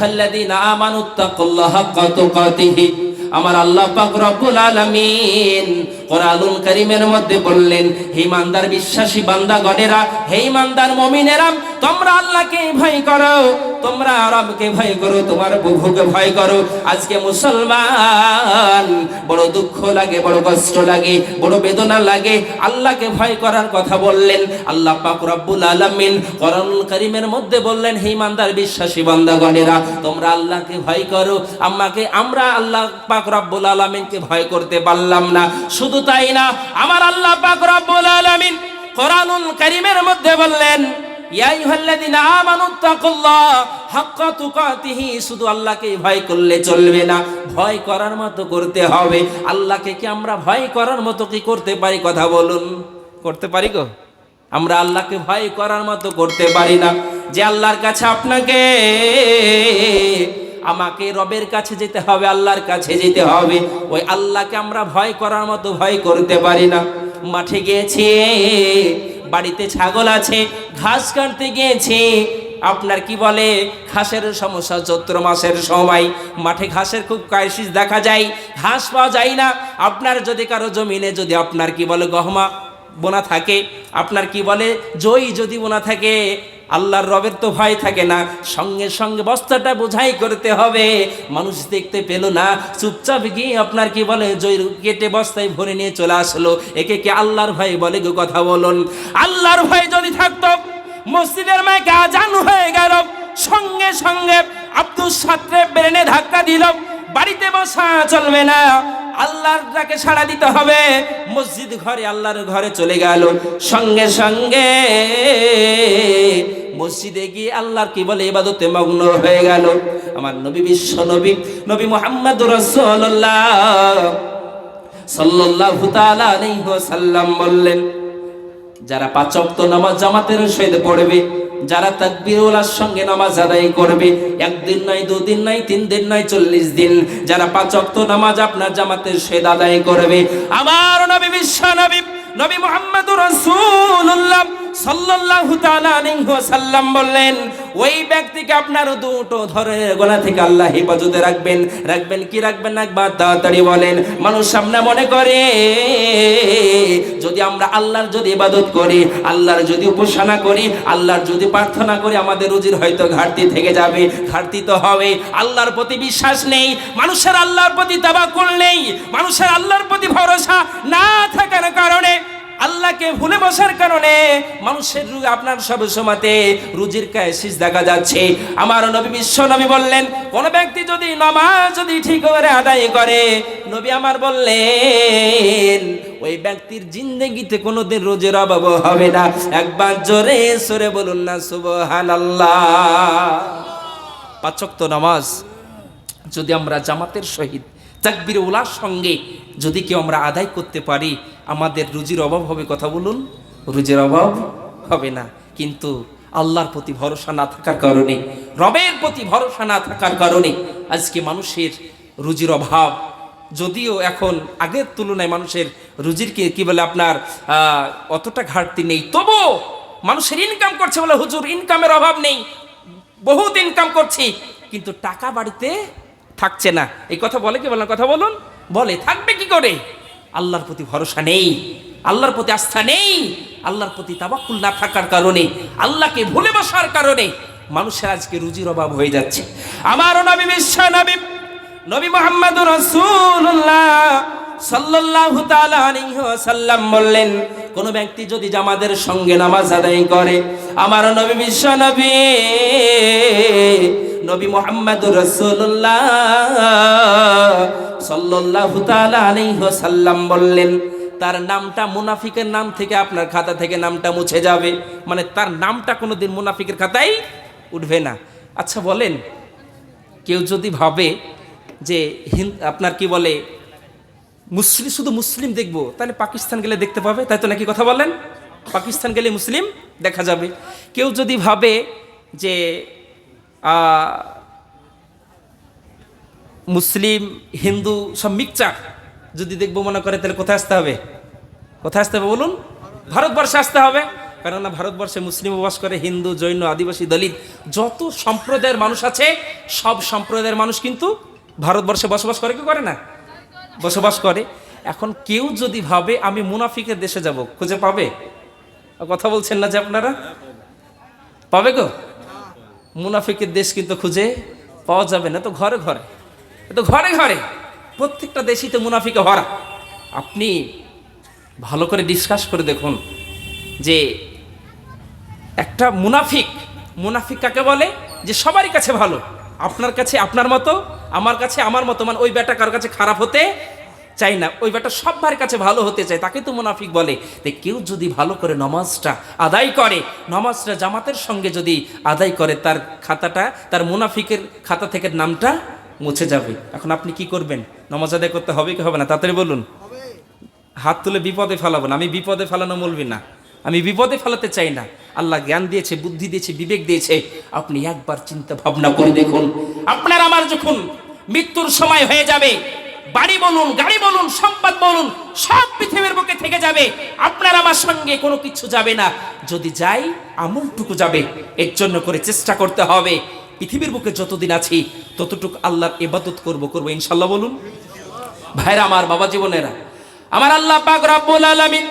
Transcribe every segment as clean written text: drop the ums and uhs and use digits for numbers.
আইয়ুহাল্লাযীনা আমানুত্তাকুল্লাহা হাক্কা তুকাতিহি। আমার আল্লাহ পাক রব্বুল আলামিন কোরআনুল কারীমের মধ্যে বললেন, হে ইমানদার বিশ্বাসী বান্দাগণেরা, হে ইমানদার মুমিনেরা, তোমরা আল্লাহকে ভয় করো, তোমরা রবকে ভয় করো, তোমার প্রভুকে ভয় করো। আজকে মুসলমান বড় দুঃখ লাগে, বড় কষ্ট লাগে, বড় বেদনা লাগে। আল্লাহকে ভয় করার কথা বললেন আল্লাহ পাক রব্বুল আলামিন কোরআনুল কারীমের মধ্যে বললেন, হে ইমানদার বিশ্বাসী বান্দাগণেরা, তোমরা আল্লাহকে ভয় করো। আমরা আল্লাহ পাক রব্বুল আলামিনকে ভয় করতে পারলাম না। শুধু তাই না, আমার আল্লাহ পাক রব্বুল আলামিন কোরআনুল কারীমের মধ্যে বললেন, ইয়া আইয়ুহাল্লাযীনা আমানুত্তাকুল্লাহা হাক্কা তুকাতিহি। শুধু আল্লাহকে ভয় করলে চলবে না, ভয় করার মতো করতে হবে। আল্লাহকে কি আমরা ভয় করার মতো কি করতে পারি? কথা বলুন, করতে পারি গো? আমরা আল্লাহকে ভয় করার মতো করতে পারি না। যে আল্লাহর কাছে আপনাকে আমাকে রবের কাছে যেতে হবে, আল্লাহর কাছে যেতে হবে, ওই আল্লাহকে আমরা ভয় করার মতো ভয় করতে পারি না। মাঠে গিয়েছি, বাড়িতে ছাগল আছে, ঘাস কাটতে গিয়েছি, আপনার কি বলে ঘাসের সমস্যা, চৈত্র মাসের সময় মাঠে ঘাসের খুব ক্রাইসিস দেখা যায়, ঘাস পাওয়া যায় না। আপনার যদি কারো জমিনে যদি আপনার কি বলে গহমা বোনা থাকে, আপনার কি বলে জই যদি বোনা থাকে, আল্লাহর রবের তো ভয় থাকে না, সঙ্গে সঙ্গে বস্তাটা বোঝাই করতে হবে। মানুষ দেখতে পেল না, চুপচাপ গিয়ে আপনার কি বলে জই কেটে বস্তায় ভরে নিয়ে চলে আসলো। একে কি আল্লাহর ভয় বলে গো? কথা বলুন। আল্লাহর ভয় যদি থাকতো, মসজিদের মাইকে আজান হয়ে গেল, সঙ্গে সঙ্গে আব্দুল সাত্রে ব্রেনে ধাক্কা দিল, বাড়িতে বসা চলবে না, আল্লাহর ডাকে সাড়া দিতে হবে। মসজিদ ঘরে আল্লাহর ঘরে চলে গেল, সঙ্গে সঙ্গে মসজিদে গিয়ে আল্লাহর কি বলে ইবাদতে মগ্ন হয়ে গেল। আমার নবী বিশ্ব নবী নবী মুহাম্মদুর রাসূলুল্লাহ সাল্লাল্লাহু তাআলা আলাইহি ওয়াসাল্লাম বললেন, যারা 5 ওয়াক্ত নামাজ জামাতের সহিত পড়বে, যারা তাকবীরুল্লাহর সঙ্গে নামাজ আদায় করবে, একদিন নয়, 2 দিন নয়, 3 দিন নয়, 40 দিন, যারা 5 ওয়াক্ত নামাজ আপনার জামাতের সহিত আদায় করবে, আমার নবী বিশ্ব নবী নবী মুহাম্মদুর রাসূলুল্লাহ সাল্লাল্লাহু তাআলা আলাইহি ওয়াসাল্লাম বললেন, ওই ব্যক্তিকে আপনার দুটো ধরনের গুনাহ থেকে আল্লাহ হেফাজতে রাখবেন। রাখবেন কি রাখবেন না? একবার তাড়াতাড়ি বলেন। মানুষ সামনে মনে করে যদি আমরা আল্লাহর যদি ইবাদত করি, আল্লাহর যদি উপাসনা করি, আল্লাহর যদি প্রার্থনা করি, আমাদের রুজির হয়তো ঘাটতি থেকে যাবে। ঘাটতি তো হবে। আল্লাহর প্রতি বিশ্বাস নেই, মানুষের আল্লাহর প্রতি তাওয়াক্কুল নেই, মানুষের আল্লাহর প্রতি ভরসা না থাকার কারণে, আল্লাহকে ভুলে বসার কারণে মানুষের আপনার সব সময়তে রুজির ক্রাইসিস দেখা যাচ্ছে। আমার নবী বিশ্ব নবী বললেন, কোন ব্যক্তি যদি নামাজ যদি ঠিক করে আদায় করে, নবী আমার বললেন ওই ব্যক্তির জিন্দেগিতে কোনোদিন রোজের অভাব হবে না। একবার জোরে সরে বলুন না সুবহানাল্লাহ। 5 ওয়াক্ত নামাজ যদি আমরা জামাতের সহিত তাকবীরুল্লাহর সঙ্গে যদি কেউ আমরা আদায় করতে পারি, আমাদের রুজির অভাব হবে। কথা বলুন, রুজির অভাব হবে না। কিন্তু আল্লাহর প্রতি ভরসা না থাকার কারণে, রবের প্রতি ভরসা না থাকার কারণে আজকে মানুষের রুজির অভাব। যদিও এখন আগের তুলনায় মানুষের রুজির কি বলে আপনার অতটা ঘাটতি নেই, তবুও মানুষের ইনকাম করছে বলে হুজুর ইনকামের অভাব নেই, বহুত ইনকাম করছি, কিন্তু টাকা বাড়িতে থাকছে না। এই কথা বলে কি বলেন? কথা বলুন। বলে থাকবে কি করে? আল্লাহর প্রতি ভরসা নেই, আল্লাহর প্রতি আস্থা নেই, আল্লাহর প্রতি তাওয়াক্কুল না থাকার কারণে, আল্লাহকে ভুলে বসার কারণে মানুষের আজকে রুজির অভাব হয়ে যাচ্ছে। আমার নবী বিশ্ব নবী নবী মুহাম্মদুর রাসূলুল্লাহ সাল্লাল্লাহু তাআলা আলাইহি ওয়াসাল্লাম বললেন, কোন ব্যক্তি যদি জামাতের সঙ্গে নামাজ আদায় করে, আমার নবী বিশ্ব নবী নবী মুহাম্মদুর রাসূলুল্লাহ সাল্লাল্লাহু তাআলা আলাইহি ওয়াসাল্লাম বললেন, তার নামটা মুনাফিকের নাম থেকে আপনার খাতা থেকে নামটা মুছে যাবে। মানে তার নামটা কোনোদিন মুনাফিকের খাতায় উঠবে না। আচ্ছা বলেন, কেউ যদি ভাবে যে আপনার কি বলে মুসলিম, শুধু মুসলিম দেখবো, তাহলে পাকিস্তান গেলে দেখতে পাবে, তাই তো নাকি? কথা বলেন, পাকিস্তান গেলে মুসলিম দেখা যাবে। কেউ যদি ভাবে যে মুসলিম হিন্দু সব মিক্সচার যদি দেখবো মনে করে, তাহলে কোথায় আসতে হবে? কোথায় আসতে হবে বলুন? ভারতবর্ষে আসতে হবে। কেননা ভারতবর্ষে মুসলিম বাস করে, হিন্দু, জৈন, আদিবাসী, দলিত, যত সম্প্রদায়ের মানুষ আছে সব সম্প্রদায়ের মানুষ কিন্তু ভারতবর্ষে বসবাস করে, কি করে না? বসবাস করে। এখন কেউ যদি ভাবে আমি মুনাফিকের দেশে যাব, খুঁজে পাবে? কথা বলছেন না যে আপনারা? পাবে গো? মুনাফিকের দেশ কিন্তু খুঁজে পাওয়া যাবে না। তো ঘরে ঘরে, তো ঘরে ঘরে প্রত্যেকটা দেশই তো মুনাফিকে ভরা। আপনি ভালো করে ডিসকাস করে দেখুন যে একটা মুনাফিক, মুনাফিক কাকে বলে? যে সবারই কাছে ভালো, আপনার কাছে আপনার মতো, আমার কাছে আমার মতো, মানে ওই বেটা কারোর কাছে খারাপ হতে চাই না, ওই বেটা সবার কাছে ভালো হতে চায়, তাকে তো মুনাফিক বলে। তাই কেউ যদি ভালো করে নামাজটা আদায় করে, নামাজটা জামাতের সঙ্গে যদি আদায় করে, তার খাতাটা, তার মুনাফিকের খাতা থেকে নামটা মুছে যাবে। এখন আপনি কি করবেন? নামাজ আদায় করতে হবে কি হবে না? তাড়াতাড়ি বলুন। হাত তুলে বিপদে ফেলাবো না, আমি বিপদে ফেলানো বলবি না, আমি বিপদে ফেলাতে চাই না। আল্লাহ জ্ঞান দিয়েছে, বুদ্ধি দিয়েছে, বিবেক দিয়েছে। আপনি একবার চিন্তা ভাবনা করে দেখুন, আপনার আমার যখন মৃত্যুর সময় হয়ে যাবে, বাড়ি বলুন, গাড়ি বলুন, সম্পদ বলুন, সব পৃথিবীর বুকে থেকে যাবে, আপনার আমার সঙ্গে কোনো কিছু যাবে না। যদি যাই, আমলটুকু যাবে। এর জন্য করে চেষ্টা করতে হবে পৃথিবীর বুকে যতদিন আছি ততটুকু আল্লাহর ইবাদত করব ইনশাল্লাহ। বলুন ভাইরা আমার, বাবা জীবনেরা আমার, আল্লাহ পাক রব্বুল আলামিন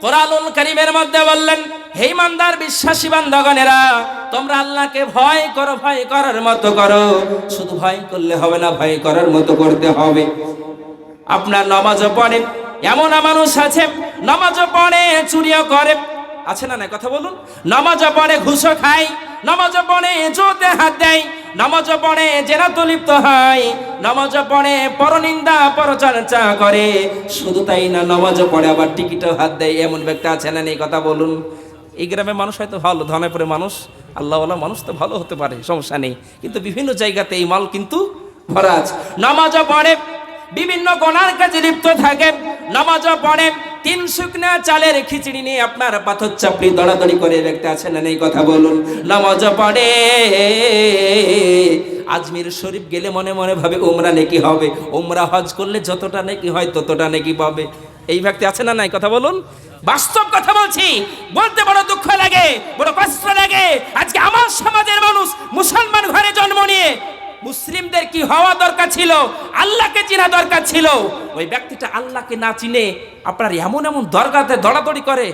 কোরআনুল কারীমের মধ্যে বললেন, হে ইমানদার বিশ্বাসী বান্দাগণেরা, তোমরা আল্লাহকে ভয় করো, ভয় করার মতো করো। শুধু ভয় করলে হবে না, ভয় করার মতো করতে হবে। আপনার নামাজও পড়ে, এমন মানুষ আছে নামাজও পড়ে চুরিও করে, আছে না? না কথা বলুন। নামাজও পড়ে ঘুষও খায়, নামাজও পড়ে জোতে হাত দেয়, নামাজও পড়ে জেনাতে লিপ্ত হয়, নামাজও পড়ে পরনিন্দা পরচর্চা করে। শুধু তাই না, নামাজও পড়ে আবার টিকিটও হাত দেয়। এমন ব্যক্তি আছে না? নেই কথা বলুন। এই গ্রামের মানুষ হয়তো ভালো, ধনেপুরে মানুষ, আল্লাহওয়ালা মানুষ তো ভালো হতে পারে, সমস্যা নেই, কিন্তু বিভিন্ন জায়গাতে এই মাল কিন্তু ভরা আছে। নামাজও পড়ে, বিভিন্ন গুনার কাজে লিপ্ত থাকে, নামাজও পড়ে, 3 শুকনা চালের খিচুড়ি নিয়ে আপনার পাথর চাপড়ি দৌড়াদৌড়ি করে ব্যক্তি আছে না? নেই কথা বলুন। নামাজও পড়ে, আজমির শরীফ গেলে মনে মনে ভাবে উমরা নেকি হবে, উমরা হজ করলে যতটা নেকি হয় ততটা নেকি পাবে। এই ব্যক্তি আছে না? নাই কথা বলুন। বাস্তব কথা বলছি, বলতে বড় দুঃখ লাগে, বড় কষ্ট লাগে। আজকে আমার সমাজের মানুষ মুসলমান ঘরে জন্ম নিয়ে, মুসলিমদের কি হওয়া দরকার ছিল? আল্লাহকে চেনা দরকার ছিল। ওই ব্যক্তিটা আল্লাহকে না চিনে আপনার এমন এমন দরগাতে দৌড়াদৌড়ি করে,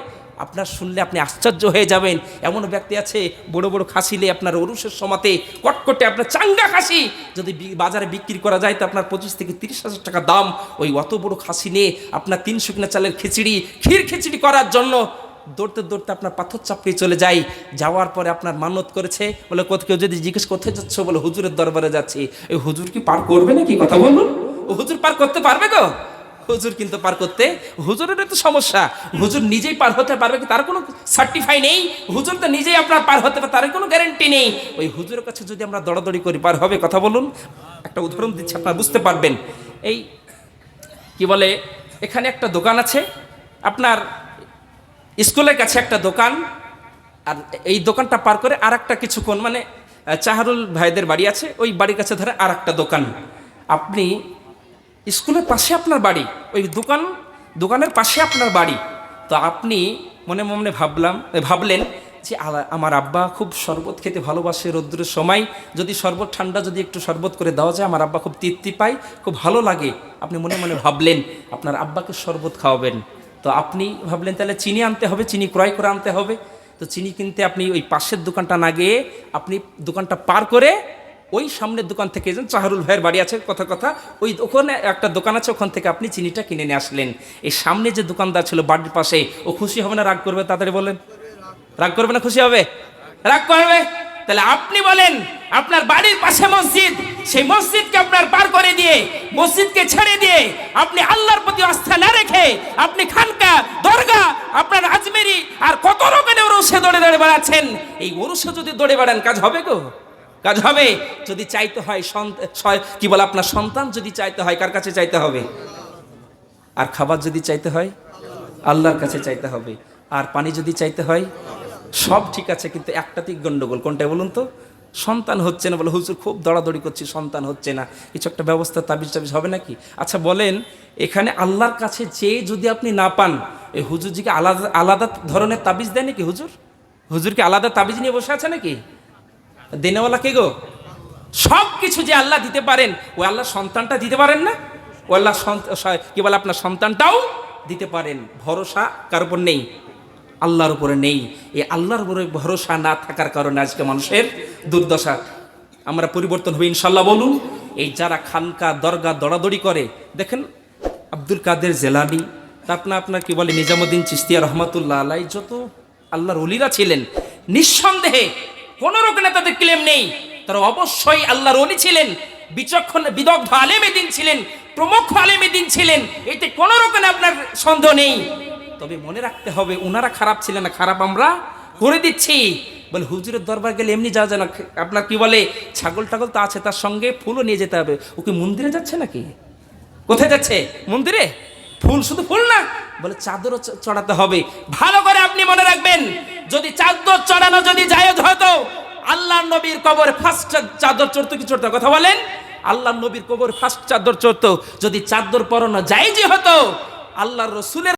আপনার শুনলে আপনি আশ্চর্য হয়ে যাবেন। এমন ব্যক্তি আছে বড় বড় খাসিলে আপনার ওরুসের সমাতে কটকটে আপনার চাঙ্গা খাসি যদি বাজারে বিক্রি করা যায় তো আপনার 25 থেকে 30,000 টাকা দাম। ওই অত বড় খাসি নিয়ে আপনার 3 শুকনা চালের খিচুড়ি, ক্ষীর খিচুড়ি করার জন্য দৌড়তে দৌড়তে আপনার পাথর চাপড়িয়ে চলে যায়। যাওয়ার পরে আপনার মান্যত করেছে, বলে কেউ যদি জিজ্ঞেস করতে যাচ্ছ, বলে হুজুরের দরবারে যাচ্ছি। এই হুজুর কি পার করবে নাকি? কথা বলুন। ও হুজুর পার করতে পারবে গো? হুজুর কিন্তু পার করতে, হুজুরের তো সমস্যা, হুজুর নিজেই পার হতে পারবে কি? তার কোনো সার্টিফাই নেই। হুজুর তো নিজেই আপনার পার হতে পারে, তার কোনো গ্যারেন্টি নেই। ওই হুজুরের কাছে যদি আমরা দৌড়াদৌড়ি করি, পার হবে? কথা বলুন। একটা উদাহরণ দিচ্ছি, আপনারা বুঝতে পারবেন। এই কি বলে, এখানে একটা দোকান আছে, আপনার স্কুলের কাছে একটা দোকান, আর এই দোকানটা পার করে আর একটা কিছুক্ষণ, মানে চাহারুল ভাইদের বাড়ি আছে, ওই বাড়ির কাছে ধরে আর একটা দোকান। আপনি স্কুলের পাশে আপনার বাড়ি, ওই দোকানের পাশে আপনার বাড়ি। তো আপনি মনে মনে ভাবলেন যে আমার আব্বা খুব শরবত খেতে ভালোবাসে, রোদ্দুরের সময় যদি শরবত ঠান্ডা যদি একটু শরবত করে দেওয়া যায়, আমার আব্বা খুব তৃপ্তি পায়, খুব ভালো লাগে। আপনি মনে মনে ভাবলেন আপনার আব্বাকে শরবত খাওয়াবেন। তো আপনি ভাবলেন তাহলে চিনি আনতে হবে, চিনি ক্রয় করে আনতে হবে। তো চিনি কিনতে আপনি ওই পাশের দোকানটা না গিয়ে আপনি দোকানটা পার করে ওই সামনের দোকান থেকে, চাহারুল ভাইয়ের বাড়ি আছে কথা, ওই ওখানে একটা দোকান আছে, ওখান থেকে আপনি চিনিটা কিনে নিয়ে আসলেন। এই সামনে যে দোকানদার ছিল বাড়ির পাশে, ও খুশি হবে না রাগ করবে? তাড়াতাড়ি বলেন। রাগ করবে না খুশি হবে? রাগ করবে। তাহলে আপনি বলেন, আপনার বাড়ির পাশে মসজিদ, সেই মসজিদকে আপনার পার করে দিয়ে, মসজিদকে ছেড়ে দিয়ে আপনি আল্লাহর প্রতি আস্থা না রেখে আপনি খানকা, দরগা, আপনার আজমেরি আর কত রকমের ওরসে দৌড়ে দৌড়ে বেড়াচ্ছেন। এই ওরসে যদি দৌড়ে বেড়ান, কাজ হবে গো? কাজ হবে? যদি চাইতে হয় কি বলে, আপনার সন্তান যদি চাইতে হয়, কার কাছে চাইতে হবে? আর খাবার যদি চাইতে হয়, আল্লাহর কাছে চাইতে হবে। আর পানি যদি চাইতে হয়, সব ঠিক আছে, কিন্তু একটাতেই গন্ডগোল। কোনটা বলুন তো? সন্তান হচ্ছে না। বলে হুজুর খুব দৌড়াদৌড়ি করছি, সন্তান হচ্ছে না, কিছু একটা ব্যবস্থা, তাবিজ হবে নাকি? আচ্ছা বলেন, এখানে আল্লাহর কাছে চেয়ে যদি আপনি না পান, এই হুজুরজিকে আলাদা আলাদা ধরনের তাবিজ দেয় নাকি? হুজুরকে আলাদা তাবিজ নিয়ে বসে আছে নাকি? দেনেওয়ালা কে গো? সব কিছু যে আল্লাহ দিতে পারেন, ওই আল্লাহ সন্তানটা দিতে পারেন না? ও আল্লাহ কি বলে আপনার সন্তানটাও দিতে পারেন। ভরসা কার উপর নেই? আল্লাহর উপরে নেই। এই আল্লাহর উপরে ভরসা না থাকার কারণে আজকে মানুষের দুর্দশা। আমরা পরিবর্তন হই ইনশাল্লাহ বলুন। এই যারা খানকা দরগা দৌড়াদৌড়ি করে, দেখেন আব্দুল কাদের জেলানি, তারপর আপনার কি বলে নিজামুদ্দিন চিশতিয়া রহমাতুল্লাহ আলাই, যত আল্লাহর ওলিরা ছিলেন, নিঃসন্দেহে কোনো রকম তাদের ক্লেম নেই, তারা অবশ্যই আল্লাহর ওলি ছিলেন, বিচক্ষণ বিদগ্ধ আলেমে দিন ছিলেন, প্রমুখ আলেমে দিন ছিলেন, এতে কোনো রকম আপনার সন্দেহ নেই। তবে মনে রাখতে হবে ওনারা খারাপ ছিলেন না, খারাপ আমরা করে দিচ্ছি। বলে হুজুরের দরবার গেলে এমনি যাওয়া যায় না, আপনার কি বলে ছাগল টাগল তো আছে, তার সঙ্গে ফুলও নিয়ে যেতে হবে। ওকে মন্দিরে যাচ্ছে নাকি? কোথায় যাচ্ছে? মন্দিরে। ফুল শুধু ফুল না, বলে চাদরও চড়াতে হবে। ভালো করে আপনি মনে রাখবেন, যদি চাদর চড়ানো যদি জায়েজ হতো, আল্লাহ নবীর কবর ফার্স্ট চাদর চড়তো কি চড়তো? কথা বলেন। আল্লাহ নবীর কবর ফার্স্ট চাদর চড়তো। যদি চাদর পরানো জায়েজই হতো, আল্লাহর রসুলের